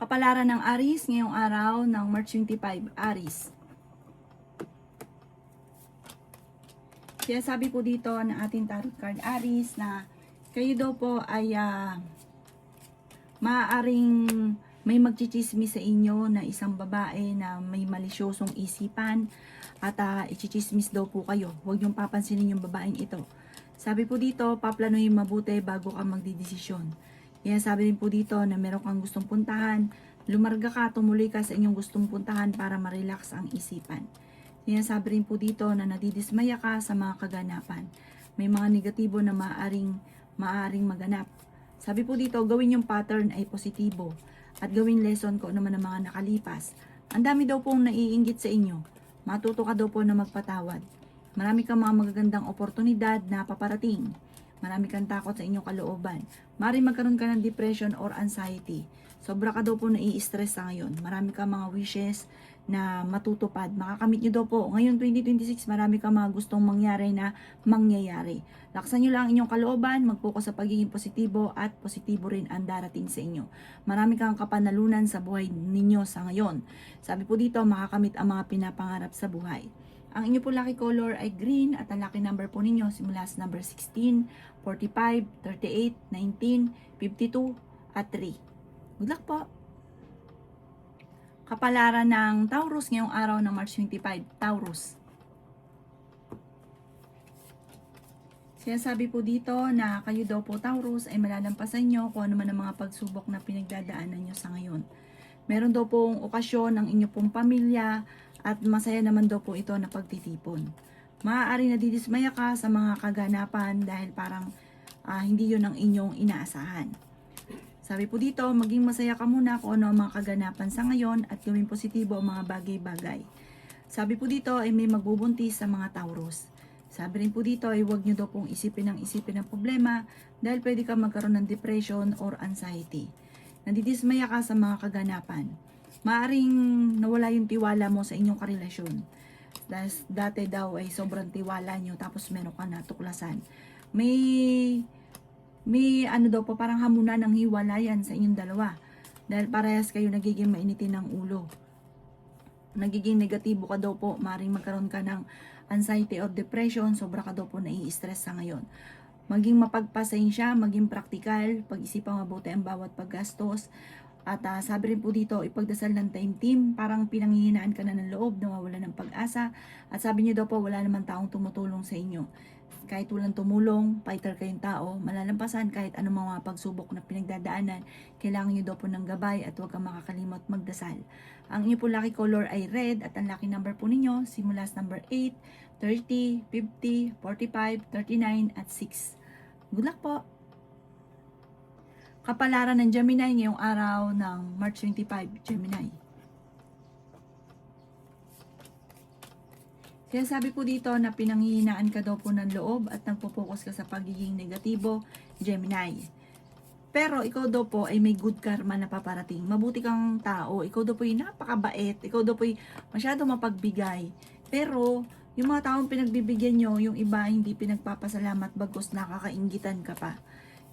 Kapalaran ng Aries ngayong araw ng March 25, Aries. Kaya sabi po dito ng ating tarot card Aries na kayo daw po ay maaaring may magchichismis sa inyo na isang babae na may malisyosong isipan at ichichismis daw po kayo. Huwag niyong papansinin yung babaeng ito. Sabi po dito, paplanuhin mabuti bago ka magdidesisyon. Kaya sabi rin po dito na meron kang gustong puntahan, lumarga ka, tumuloy ka sa inyong gustong puntahan para ma-relax ang isipan. Kaya sabi rin po dito na nadidismaya ka sa mga kaganapan. May mga negatibo na maaaring maganap. Sabi po dito, gawin yung pattern ay positibo at gawin lesson ko naman ng mga nakalipas. Ang dami daw pong naiinggit sa inyo. Matuto ka daw po na magpatawad. Marami kang mga magagandang oportunidad na paparating. Marami kang takot sa inyong kalooban. Maaaring magkaroon ka ng depression or anxiety. Sobra ka daw po nai-stress sa ngayon. Marami kang mga wishes na matutupad. Makakamit nyo daw po. Ngayon 2026, marami kang mga gustong mangyari na mangyayari. Laksan nyo lang inyong kalooban, mag-focus sa pagiging positibo at positibo rin ang darating sa inyo. Marami kang kapanalunan sa buhay ninyo sa ngayon. Sabi po dito, makakamit ang mga pinapangarap sa buhay. Ang inyo po lucky color ay green at ang lucky number po ninyo simula sa number 16, 45, 38, 19, 52 at 3. Good luck po! Kapalaran ng Taurus ngayong araw ng March 25, Taurus. Sinasabi po dito na kayo daw po Taurus ay malalampasan nyo kung ano man ang mga pagsubok na pinagdadaanan nyo sa ngayon. Meron daw pong okasyon ng inyo pong pamilya at masaya naman daw po ito na pagtitipon. Maaari na didismaya ka sa mga kaganapan dahil parang hindi yun ang inyong inaasahan. Sabi po dito, maging masaya ka muna kung ano ang mga kaganapan sa ngayon at gawin positibo ang mga bagay-bagay. Sabi po dito ay may magbubuntis sa mga Taurus. Sabi rin po dito ay huwag nyo daw pong isipin ng problema dahil pwede ka magkaroon ng depression or anxiety. Nadidismaya ka sa mga kaganapan. Maaring nawala yung tiwala mo sa inyong karelasyon. Dahil dati daw ay sobrang tiwala nyo tapos meron ka natuklasan. May ano daw po parang hamunan ng hiwalayan sa inyong dalawa. Dahil parehas kayo nagiging mainitin ng ulo. Nagiging negatibo ka daw po. Maaring magkaroon ka ng anxiety or depression. Sobra ka daw po nai-stress sa ngayon. Maging mapagpasensya, maging praktikal, pag-isipan mabuti ang bawat paggastos. At sabi rin po dito, ipagdasal ng time team, parang pinanghihinaan ka na ng loob, nawawala ng pag-asa. At sabi niyo daw po, wala naman taong tumutulong sa inyo. Kahit walang tumulong, fighter kayong tao, malalampasan kahit anong mga pagsubok na pinagdadaanan, kailangan niyo daw po ng gabay at huwag kang makakalimot magdasal. Ang inyo po lucky color ay red at ang lucky number po ninyo, simula sa number 8, 30, 50, 45, 39 at 6. Good luck po! Kapalaran ng Gemini ngayong araw ng March 25, Gemini. Kaya sabi po dito na pinanghihinaan ka daw po ng loob at nagpo-focus ka sa pagiging negatibo, Gemini. Pero ikaw daw po ay may good karma na paparating. Mabuti kang tao. Ikaw daw po ay napakabait. Ikaw daw po ay masyado mapagbigay. Pero yung mga taong pinagbibigyan nyo, yung iba hindi pinagpapasalamat bagkus nakakainggitan ka pa.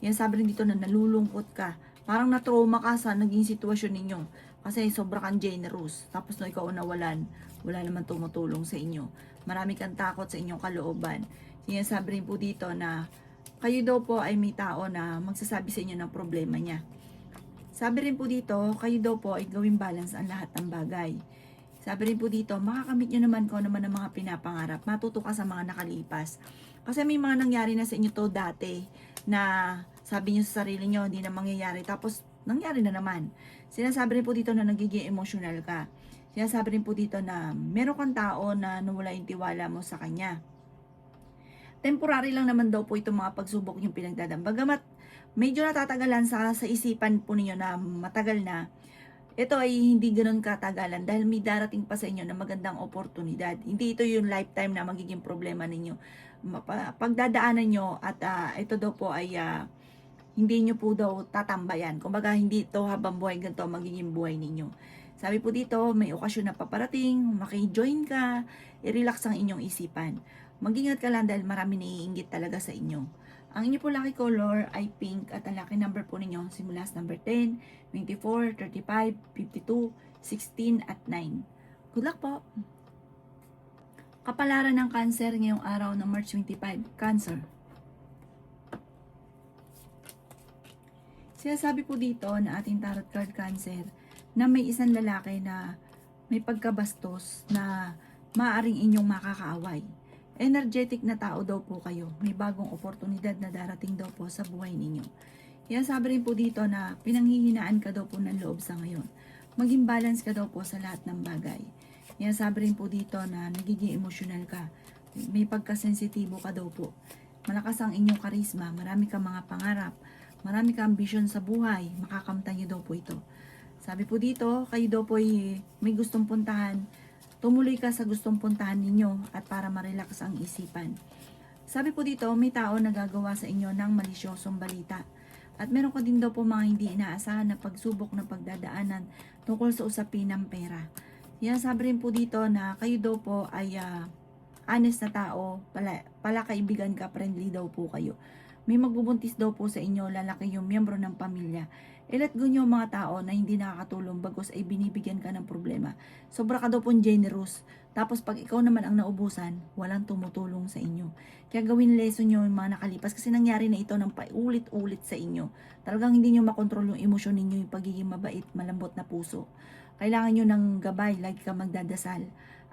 Yan sabi rin dito na nalulungkot ka. Parang na-trauma ka sa naging sitwasyon ninyo. Kasi sobra kang generous. Tapos no ikaw nawalan, wala naman tumutulong sa inyo. Marami kang takot sa inyong kalooban. Yan sabi rin po dito na kayo daw po ay may tao na magsasabi sa inyo ng problema niya. Sabi rin po dito, kayo daw po ay gawing balance ang lahat ng bagay. Sabi rin po dito, makakamit nyo naman kung naman ang mga pinapangarap. Matuto ka sa mga nakalipas. Kasi may mga nangyari na sa inyo to dati na sabi nyo sa sarili nyo, hindi na mangyayari. Tapos, nangyari na naman. Sinasabi rin po dito na nagiging emotional ka. Sinasabi rin po dito na meron kang tao na nawala yung tiwala mo sa kanya. Temporary lang naman daw po itong mga pagsubok yung pinagdadaan. Bagamat medyo natatagalan sa isipan po ninyo na matagal na, ito ay hindi ganoon katagalan dahil may darating pa sa inyo na magandang oportunidad. Hindi ito yung lifetime na magiging problema ninyo. Pagdadaanan nyo at ito daw po ay hindi nyo po daw tatambayan. Kumbaga hindi ito habang buhay ganito magiging buhay ninyo. Sabi po dito, may okasyon na paparating, maki-join ka, i-relax ang inyong isipan. Mag-ingat ka lang dahil marami naiinggit talaga sa inyo. Ang inyo po lucky color ay pink at ang lucky number po ninyo simula sa number 10, 24, 35, 52, 16 at 9. Good luck po! Kapalaran ng Cancer ngayong araw ng March 25. Cancer. Sinasabi po dito na ating tarot card Cancer na may isang lalaki na may pagkabastos na maaaring inyong makakaaway. Energetic na tao daw po kayo. May bagong oportunidad na darating daw po sa buhay ninyo. Kaya sabi rin po dito na pinanghihinaan ka daw po ng loob sa ngayon. Maging balance ka daw po sa lahat ng bagay. Kaya sabi rin po dito na nagiging emosyonal ka. May pagkasensitibo ka daw po. Malakas ang inyong karisma. Marami kang mga pangarap. Marami kang ambisyon sa buhay. Makakamtan niyo daw po ito. Sabi po dito, kayo daw po may gustong puntahan. Tumuloy ka sa gustong puntahan ninyo at para ma-relax ang isipan. Sabi po dito, may tao na gagawa sa inyo ng malisyosong balita. At meron ka din daw po mga hindi inaasahan na pagsubok na pagdadaanan tungkol sa usapin ng pera. Kaya sabi rin po dito na kayo daw po ay honest na tao, pala kaibigan ka, friendly daw po kayo. May magbubuntis daw po sa inyo, lalaki yung miyembro ng pamilya. Let go nyo mga tao na hindi nakakatulong bagos ay binibigyan ka ng problema. Sobra ka daw pong generous. Tapos pag ikaw naman ang naubusan, walang tumutulong sa inyo. Kaya gawin lesson nyo yung mga nakalipas kasi nangyari na ito ng paulit-ulit sa inyo. Talagang hindi nyo makontrol yung emosyon ninyo, yung pagiging mabait, malambot na puso. Kailangan nyo ng gabay, lagi ka magdadasal.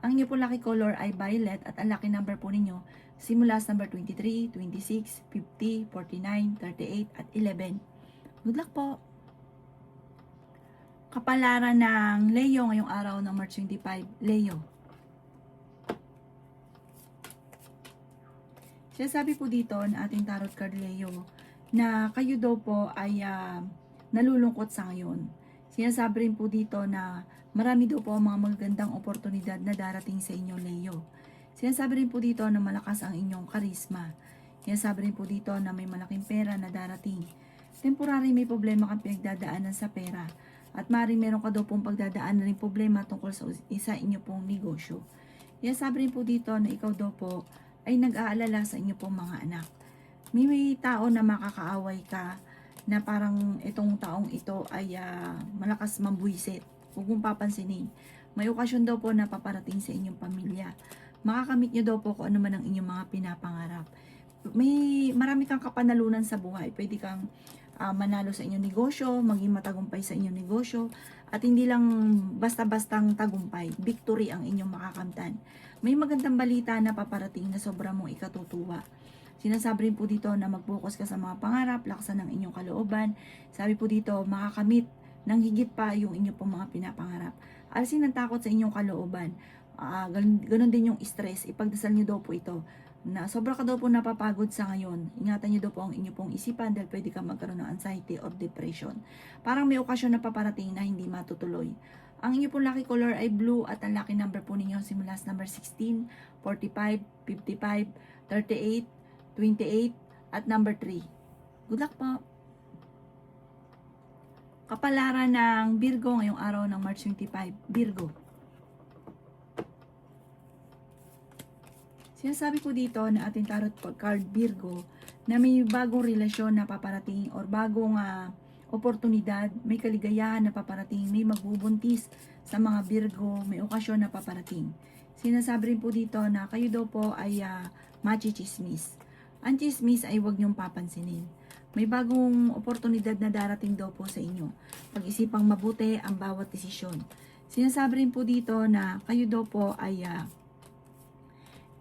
Ang inyo po lucky color ay violet at ang lucky number po ninyo simula sa number 23, 26, 50, 49, 38 at 11. Good luck po! Kapalaran ng Leo ngayong araw ng March 25. Leo. Sinasabi po dito na ating tarot card Leo na kayo daw po ay nalulungkot sa ngayon. Sinasabi rin po dito na marami daw po mga magagandang oportunidad na darating sa inyo Leo. Sinasabi rin po dito na malakas ang inyong karisma. Sinasabi rin po dito na may malaking pera na darating. Temporary may problema kang pinagdadaanan sa pera. At maaaring meron ka daw pong pagdadaanan rin problema tungkol sa isa inyo pong negosyo. Sinasabi rin po dito na ikaw daw po ay nag-aalala sa inyo pong mga anak. May tao na makakaaway ka na parang itong taong ito ay malakas mambuisit. Huwag mong papansinin. May okasyon daw po na paparating sa inyong pamilya. Makakamit nyo daw po kung ano man ang inyong mga pinapangarap. Marami kang kapanalunan sa buhay. Pwede kang manalo sa inyong negosyo, maging matagumpay sa inyong negosyo, at hindi lang basta-bastang tagumpay, victory ang inyong makakamtan. May magandang balita na paparating na sobrang mong ikatutuwa. Sinasabi rin po dito na mag-focus ka sa mga pangarap, laksan ng inyong kalooban. Sabi po dito, makakamit ng higit pa yung inyong pong mga pinapangarap. Alisin ang takot sa inyong kalooban. Ganun din yung stress, ipagdasal nyo daw po ito. Na sobra ka daw po napapagod sa ngayon. Ingatan nyo daw po ang inyong pong isipan dahil pwede ka magkaroon ng anxiety or depression. Parang may okasyon na paparating na hindi matutuloy. Ang inyong pong lucky color ay blue at ang lucky number po ninyo simula sa number 16, 45, 55, 38, 28 at number 3. Good luck po! Kapalaran ng Virgo ngayong araw ng March 25. Virgo. Sinasabi ko dito na ating tarot card Virgo na may bagong relasyon na paparating or bagong oportunidad, may kaligayahan na paparating, may magbubuntis sa mga Virgo, may okasyon na paparating. Sinasabi rin po dito na kayo daw po ay machichismis. Ang chismis ay huwag niyong papansinin. May bagong oportunidad na darating daw po sa inyo. Pag-isipang mabuti ang bawat desisyon. Sinasabi rin po dito na kayo daw po ay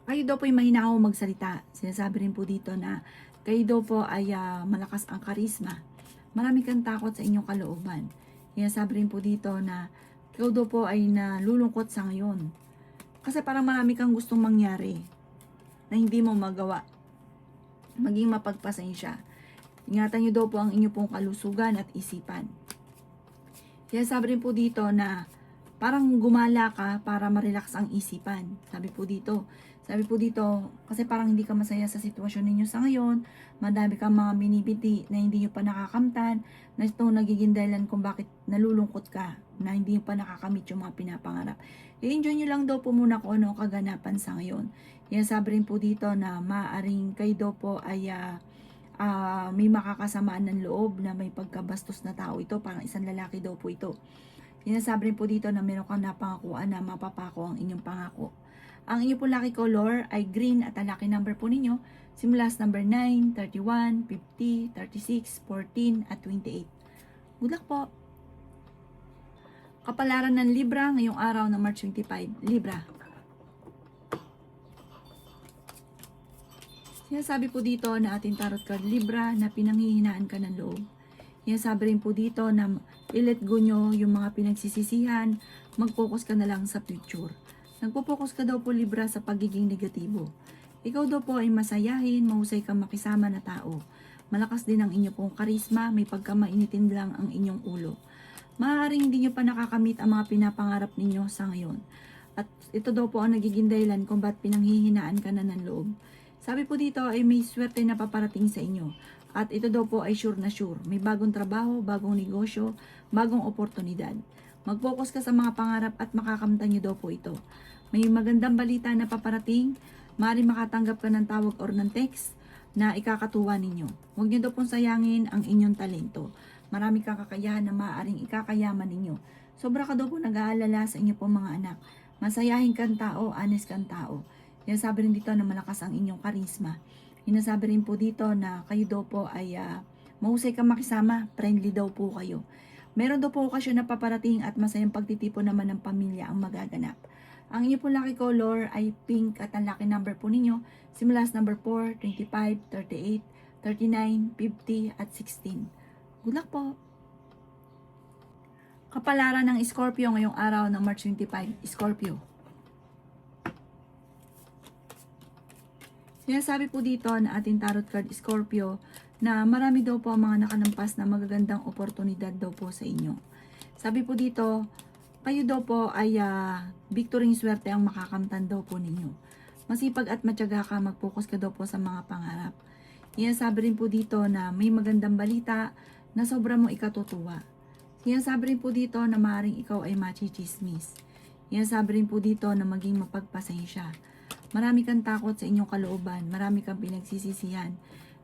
mahinaw magsalita. Sinasabi rin po dito na kayo daw po ay malakas ang karisma. Marami kang takot sa inyong kalooban. Sinasabi rin po dito na kayo daw po ay nalulungkot sa ngayon. Kasi parang marami kang gustong mangyari na hindi mo magawa. Maging mapagpasensya. Ingatan nyo daw po ang inyong pong kalusugan at isipan. Sinasabi rin po dito na parang gumala ka para ma-relax ang isipan. Sabi po dito, kasi parang hindi ka masaya sa sitwasyon ninyo sa ngayon, madami kang mga binibiti na hindi nyo pa nakakamtan, na ito nagiging dahilan kung bakit nalulungkot ka, na hindi nyo pa nakakamit yung mga pinapangarap. I-enjoy nyo lang daw po muna kung ano ang kaganapan sa ngayon. Yan sabi rin po dito na maaaring kayo daw po ay may makakasamaan ng loob na may pagkabastos na tao ito, parang isang lalaki daw po ito. Sinasabi rin po dito na meron kang napangakuan na mapapako ang inyong pangako. Ang inyong po lucky color ay green at ang lucky number po ninyo simula sa number 9, 31, 50, 36, 14 at 28. Good luck po! Kapalaran ng Libra ngayong araw ng March 25. Libra. Sinasabi po dito na ating tarot card Libra na pinanghihinaan ka ng loob. Sinasabi rin po dito na i-let go nyo yung mga pinagsisisihan, mag-focus ka na lang sa future. Nagpo-focus ka daw po Libra sa pagiging negatibo. Ikaw daw po ay masayahin, mahusay kang makisama na tao. Malakas din ang inyo pong karisma, may pagkamainitin lang ang inyong ulo. Maaaring hindi nyo pa nakakamit ang mga pinapangarap ninyo sa ngayon. At ito daw po ang nagiging dahilan kung ba't pinanghihinaan ka na ng loob. Sabi po dito ay may swerte na paparating sa inyo. At ito daw po ay sure na sure. May bagong trabaho, bagong negosyo, bagong oportunidad. Mag-focus ka sa mga pangarap at makakamtan nyo daw po ito. May magandang balita na paparating. Maaaring makatanggap ka ng tawag or ng text na ikakatuwa ninyo. Huwag nyo daw pong sayangin ang inyong talento. Marami kang kakayahan na maaaring ikakayaman ninyo. Sobra ka daw po nag-aalala sa inyo pong mga anak. Masayahin kang tao, honest kang tao. Sinasabi rin dito na malakas ang inyong karisma. Sinasabi rin po dito na kayo daw po ay mahusay kang makisama, friendly daw po kayo. Meron daw po okasyon na paparating at masayang pagtitipon naman ng pamilya ang magaganap. Ang inyo po lucky color ay pink at ang lucky number po ninyo simula sa number 4, 25, 38, 39, 50 at 16. Good luck po! Kapalaran ng Scorpio ngayong araw ng March 25. Scorpio. Sinasabi po dito na ating tarot card Scorpio na marami daw po ang mga nakalampas na magagandang oportunidad daw po sa inyo. Sabi po dito, kayo daw po ay victory swerte ang makakamtan daw po ninyo. Masipag at matyaga ka, mag-focus ka daw po sa mga pangarap. Sinasabi rin po dito na may magandang balita na sobra mong ikatutuwa. Sinasabi rin po dito na maaaring ikaw ay machichismis. Sinasabi rin po dito na maging mapagpasensya. Marami kang takot sa inyong kalooban, marami kang pinagsisisihan.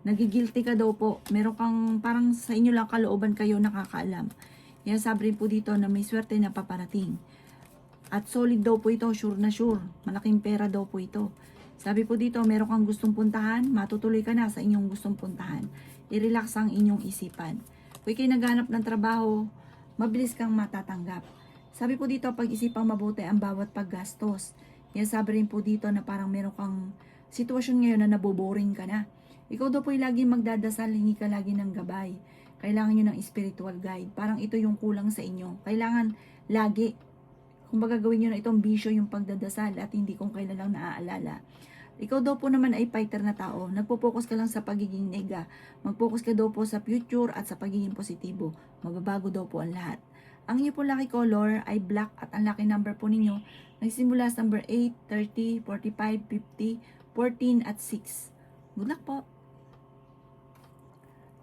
Nagigilty ka daw po, meron kang parang sa inyo lang kalooban kayo nakakaalam. Sinasabi rin po dito na may swerte na paparating. At solid daw po ito, sure na sure. Malaking pera daw po ito. Sabi po dito, meron kang gustong puntahan, matutuloy ka na sa inyong gustong puntahan. I-relax ang inyong isipan. Kung ikay naghanap ng trabaho, mabilis kang matatanggap. Sabi po dito, pag-isipang mabuti ang bawat paggastos. Sabi rin po dito na parang meron kang sitwasyon ngayon na naboboring ka na. Ikaw daw po ay laging magdadasal, hingi ka lagi ng gabay. Kailangan nyo ng spiritual guide. Parang ito yung kulang sa inyo. Kailangan lagi. Kung baga gawin nyo na itong bisyo yung pagdadasal at hindi kung kailan lang naaalala. Ikaw daw po naman ay fighter na tao. Nagpo-focus ka lang sa pagiging nega. Mag-focus ka daw po sa future at sa pagiging positibo. Mababago daw po ang lahat. Ang inyo po lucky color ay black at ang lucky number po ninyo nagsimula sa number 8, 30, 45, 50, 14 at 6. Good luck po!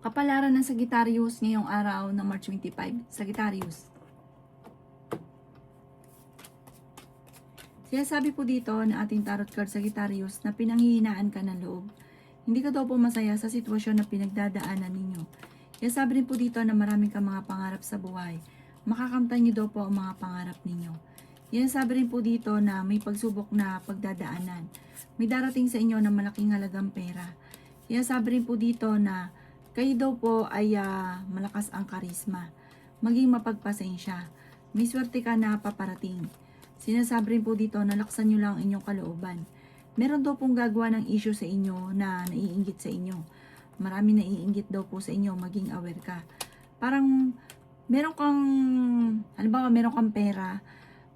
Kapalaran ng Sagittarius ngayong araw ng March 25. Sagittarius. Sinasabi po dito na ating tarot card Sagittarius na pinanghihinaan ka ng loob. Hindi ka daw po masaya sa sitwasyon na pinagdadaanan ninyo. Sinasabi rin po dito na maraming kang mga pangarap sa buhay. Makakamtan niyo daw po ang mga pangarap ninyo. Sinasabi rin po dito na may pagsubok na pagdadaanan. May darating sa inyo na malaking halagang pera. Sinasabi rin po dito na kayo daw po ay malakas ang karisma. Maging mapagpasensya. May swerte ka na paparating. Sinasabi rin po dito na laksan nyo lang ang inyong kalooban. Meron daw pong gagawa ng issue sa inyo na naiinggit sa inyo. Marami naiinggit daw po sa inyo, maging aware ka. Parang meron kang, halimbawa meron kang pera,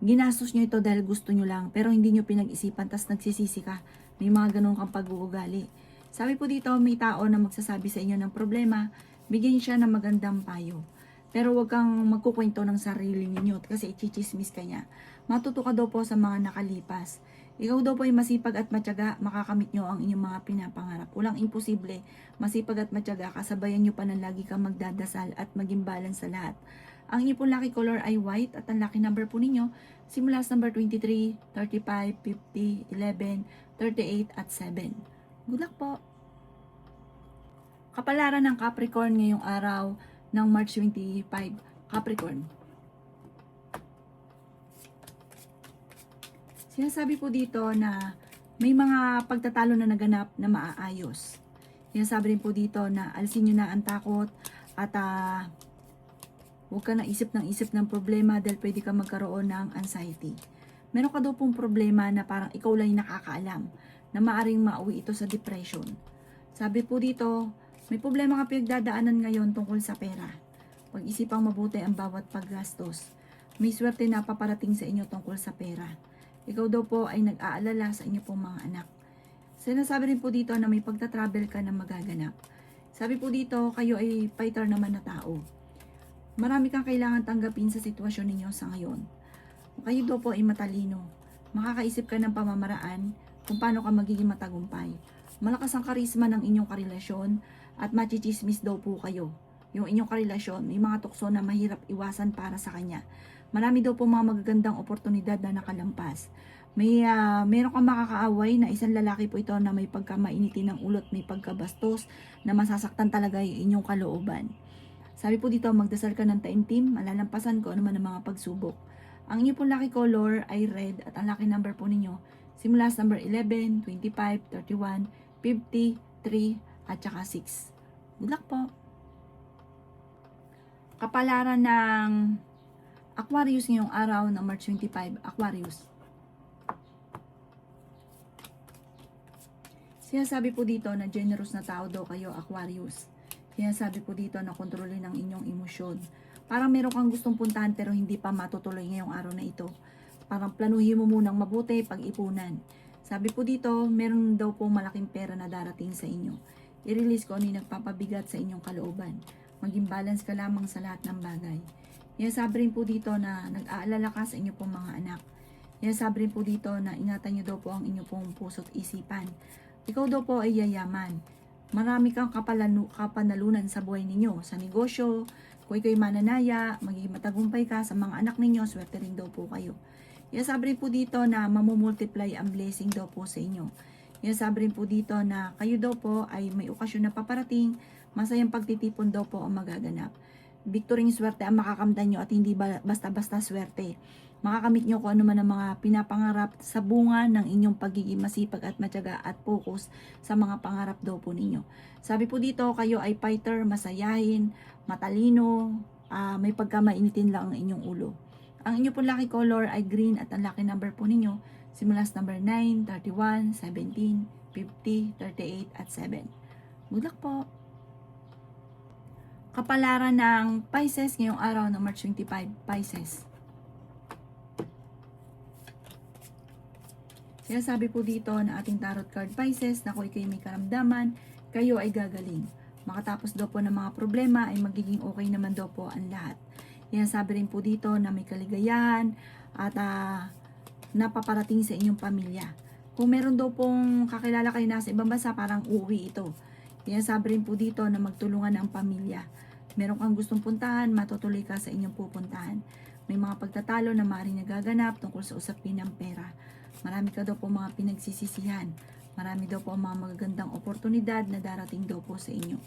ginastos nyo ito dahil gusto nyo lang, pero hindi nyo pinag-isipan, tas nagsisisi ka. May mga ganun kang pag-uugali. Sabi po dito, may tao na magsasabi sa inyo ng problema, bigyan siya ng magandang payo. Pero wag kang magkukwento ng sarili ninyo kasi ichichismis ka niya. Matuto ka daw po sa mga nakalipas. Ikaw daw po ay masipag at matyaga, makakamit nyo ang inyong mga pinapangarap. Walang imposible, masipag at matyaga, kasabayan nyo pa ng lagi kang magdadasal at maging balance sa lahat. Ang inyong pong lucky color ay white at ang lucky number po ninyo simula sa number 23, 35, 50, 11, 38 at 7. Good luck po! Kapalaran ng Capricorn ngayong araw ng March 25. Capricorn. Sinasabi po dito na may mga pagtatalo na naganap na maaayos. Sinasabi rin po dito na alisin nyo na ang takot at huwag ka na isip ng problema dahil pwede ka magkaroon ng anxiety. Meron ka daw pong problema na parang ikaw lang yung nakakaalam na maaring mauwi ito sa depression. Sabi po dito, may problema ka pinagdadaanan ngayon tungkol sa pera. Pag-isipang mabuti ang bawat paggastos. May swerte na paparating sa inyo tungkol sa pera. Ikaw daw po ay nag-aalala sa inyo pong mga anak. Sinasabi rin po dito na may pagta-travel ka na magaganap. Sabi po dito, kayo ay fighter naman na tao. Marami kang kailangan tanggapin sa sitwasyon ninyo sa ngayon. Kayo daw po ay matalino. Makakaisip ka ng pamamaraan kung paano ka magiging matagumpay. Malakas ang karisma ng inyong karelasyon at machichismis daw po kayo. Yung inyong karelasyon, may mga tukso na mahirap iwasan para sa kanya. Marami daw po mga magagandang oportunidad na nakalampas. Meron kang makakaaway na isang lalaki po ito na may pagkamainitin ng ulot, may pagkabastos, na masasaktan talaga yung inyong kalooban. Sabi po dito, magdasal ka ng taimtim, malalampasan ko ano man ang mga pagsubok. Ang inyo pong lucky color ay red at ang lucky number po ninyo, simula sa number 11, 25, 31, 50, 3, at saka 6. Good luck po! Kapalaran ng Aquarius ngayong araw ng March 25, Aquarius. Sinasabi po dito na generous na tao daw kayo, Aquarius. Sinasabi po dito na kontrolin ang inyong emosyon. Parang meron kang gustong puntahan pero hindi pa matutuloy ngayong araw na ito. Parang planuhin mo munang mabuti, pag-ipunan. Sabi po dito, meron daw po malaking pera na darating sa inyo. I-release ko ano yung nagpapabigat sa inyong kalooban. Maging balance ka lamang sa lahat ng bagay. Sinasabi rin po dito na nag-aalala ka sa inyo pong mga anak. Sinasabi rin po dito na ingatan nyo daw po ang inyo pong puso't isipan. Ikaw daw po ay yayaman. Marami kang kapanalunan sa buhay ninyo, sa negosyo. Kung ikaw'y mananaya, magiging matagumpay ka sa mga anak ninyo, swerte rin daw po kayo. Sinasabi rin po dito na mamumultiply ang blessing daw po sa inyo. Sinasabi rin po dito na kayo daw po ay may okasyon na paparating, masayang pagtitipon daw po ang magaganap. Victory ng swerte ang makakamtan nyo at hindi basta-basta swerte. Makakamit nyo kung ano man ang mga pinapangarap sa bunga ng inyong pagiging masipag at matyaga at focus sa mga pangarap daw po ninyo. Sabi po dito, kayo ay fighter, masayahin, matalino, may pagkamainitin lang ang inyong ulo. Ang inyong pong lucky color ay green at ang lucky number po ninyo, simula sa number 9, 31, 17, 50, 38, at 7. Good luck po! Kapalaran ng Pisces ngayong araw ng March 25, Pisces. Sinasabi po dito na ating tarot card Pisces na kung ikay may karamdaman, kayo ay gagaling. Makatapos daw po ng mga problema ay magiging okay naman daw po ang lahat. Sinasabi rin po dito na may kaligayahan at napaparating sa inyong pamilya. Kung meron daw pong kakilala kayo nasa ibang bansa, parang uuwi ito. Sinasabi rin po dito na magtulungan ang pamilya. Meron kang gustong puntahan, matutuloy ka sa inyong pupuntahan. May mga pagtatalo na maaaring nagaganap tungkol sa usapin ng pera. Marami ka daw po mga pinagsisisihan. Marami daw po mga magagandang oportunidad na darating daw po sa inyo.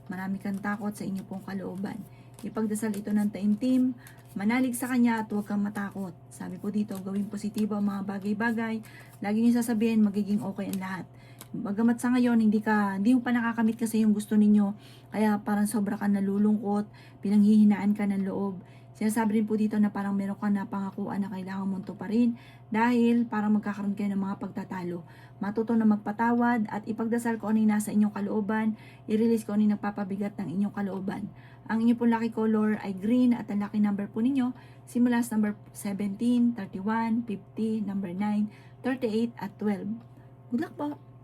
Marami kang takot sa inyo pong kalooban. Ipagdasal ito ng taimtim, manalig sa kanya at huwag kang matakot. Sabi po dito, gawing positibo ang mga bagay-bagay. Lagi niyo sasabihin, magiging okay ang lahat. Bagamat sa ngayon, hindi mo pa nakakamit kasi yung gusto ninyo, kaya parang sobra ka nalulungkot, pinanghihinaan ka ng loob. Sinasabi rin po dito na parang meron ka na pangakuan na kailangan mong tuparin dahil parang magkakaroon kayo ng mga pagtatalo. Matuto na magpatawad at ipagdasal ko ano yung nasa inyong kalooban, i-release ko ano yung nagpapabigat ng inyong kalooban. Ang inyong po lucky color ay green at ang lucky number po ninyo, simula sa number 17, 31, 50, number 9, 38, at 12. Good luck po!